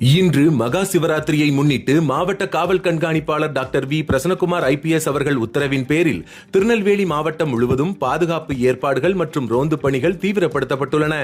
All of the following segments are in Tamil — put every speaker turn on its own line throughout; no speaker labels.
இன்று மகா சிவராத்திரியை முன்னிட்டு மாவட்ட காவல் கண்காணிப்பாளர் டாக்டர் வி பிரசன்னகுமார் IPS அவர்கள் உத்தரவின் பேரில் திருநெல்வேலி மாவட்டம் முழுவதும் பாதுகாப்பு ஏற்பாடுகள் மற்றும் ரோந்து பணிகள் தீவிரப்படுத்தப்பட்டுள்ளன.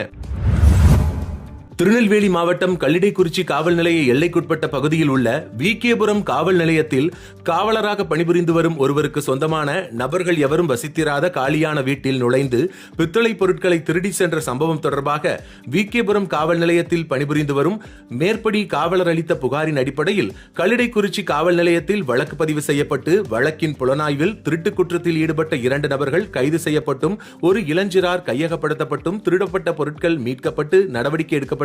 திருநெல்வேலி மாவட்டம் கல்லிடைக்குறிச்சி காவல் நிலைய எல்லைக்குட்பட்ட பகுதியில் உள்ள விகேபுரம் காவல் நிலையத்தில் காவலராக பணிபுரிந்து வரும் ஒருவருக்கு சொந்தமான நபர்கள் எவரும் வசித்திராத காலியான வீட்டில் நுழைந்து பித்தளை பொருட்களை திருடி சென்ற சம்பவம் தொடர்பாக விகேபுரம் காவல் நிலையத்தில் பணிபுரிந்து வரும் மேற்படி காவலர் அளித்த புகாரின் அடிப்படையில் கல்லிடைக்குறிச்சி காவல் நிலையத்தில் வழக்கு பதிவு செய்யப்பட்டு வழக்கின் புலனாய்வில் திருட்டு குற்றத்தில் ஈடுபட்ட 2 நபர்கள் கைது செய்யப்பட்டும் ஒரு இளஞ்சிறார் கையகப்படுத்தப்பட்டும் திருடப்பட்ட பொருட்கள் மீட்கப்பட்டு நடவடிக்கை எடுக்கப்பட்டது.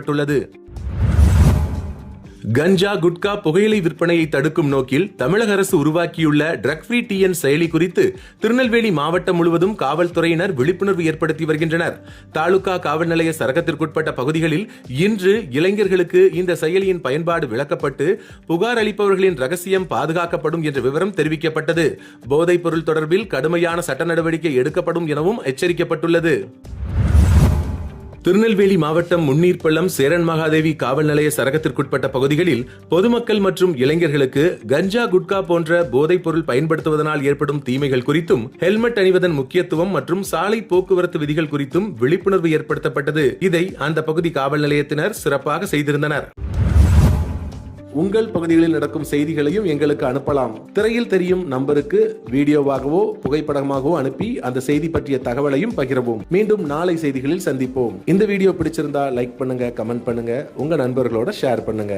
கஞ்சா குட்கா புகையிலை விற்பனையை தடுக்கும் நோக்கில் தமிழக அரசு உருவாக்கியுள்ள ட்ரக் ஃப்ரீ TN செயலி குறித்து திருநெல்வேலி மாவட்டம் முழுவதும் காவல்துறையினர் விழிப்புணர்வு ஏற்படுத்தி வருகின்றனர். தாலுகா காவல் நிலைய சரகத்திற்குட்பட்ட பகுதிகளில் இன்று இளைஞர்களுக்கு இந்த செயலியின் பயன்பாடு விளக்கப்பட்டு புகார் அளிப்பவர்களின் ரகசியம் பாதுகாக்கப்படும் என்ற விவரம் தெரிவிக்கப்பட்டது. போதைப் பொருள் தொடர்பில் கடுமையான சட்ட நடவடிக்கை எடுக்கப்படும் எனவும் எச்சரிக்கப்பட்டுள்ளது. திருநெல்வேலி மாவட்டம் முன்னீர்பள்ளம் சேரன் மகாதேவி காவல் நிலைய சரகத்திற்குட்பட்ட பகுதிகளில் பொதுமக்கள் மற்றும் இளைஞர்களுக்கு கஞ்சா குட்கா போன்ற போதைப் பொருள் பயன்படுத்துவதனால் ஏற்படும் தீமைகள் குறித்தும் ஹெல்மெட் அணிவதன் முக்கியத்துவம் மற்றும் சாலை போக்குவரத்து விதிகள் குறித்தும் விழிப்புணர்வு ஏற்படுத்தப்பட்டது. இதை அந்த பகுதி காவல் நிலையத்தினர் சிறப்பாக செய்திருந்தனர். உங்கள் பகுதிகளில் நடக்கும் செய்திகளையும் எங்களுக்கு அனுப்பலாம். திரையில் தெரியும் நம்பருக்கு வீடியோவாகவோ புகைப்படமாகவோ அனுப்பி அந்த செய்தி பற்றிய தகவலையும் பகிரவும். மீண்டும் நாளை செய்திகளில் சந்திப்போம். இந்த வீடியோ பிடிச்சிருந்தா லைக் பண்ணுங்க, கமெண்ட் பண்ணுங்க, உங்க நண்பர்களோட ஷேர் பண்ணுங்க.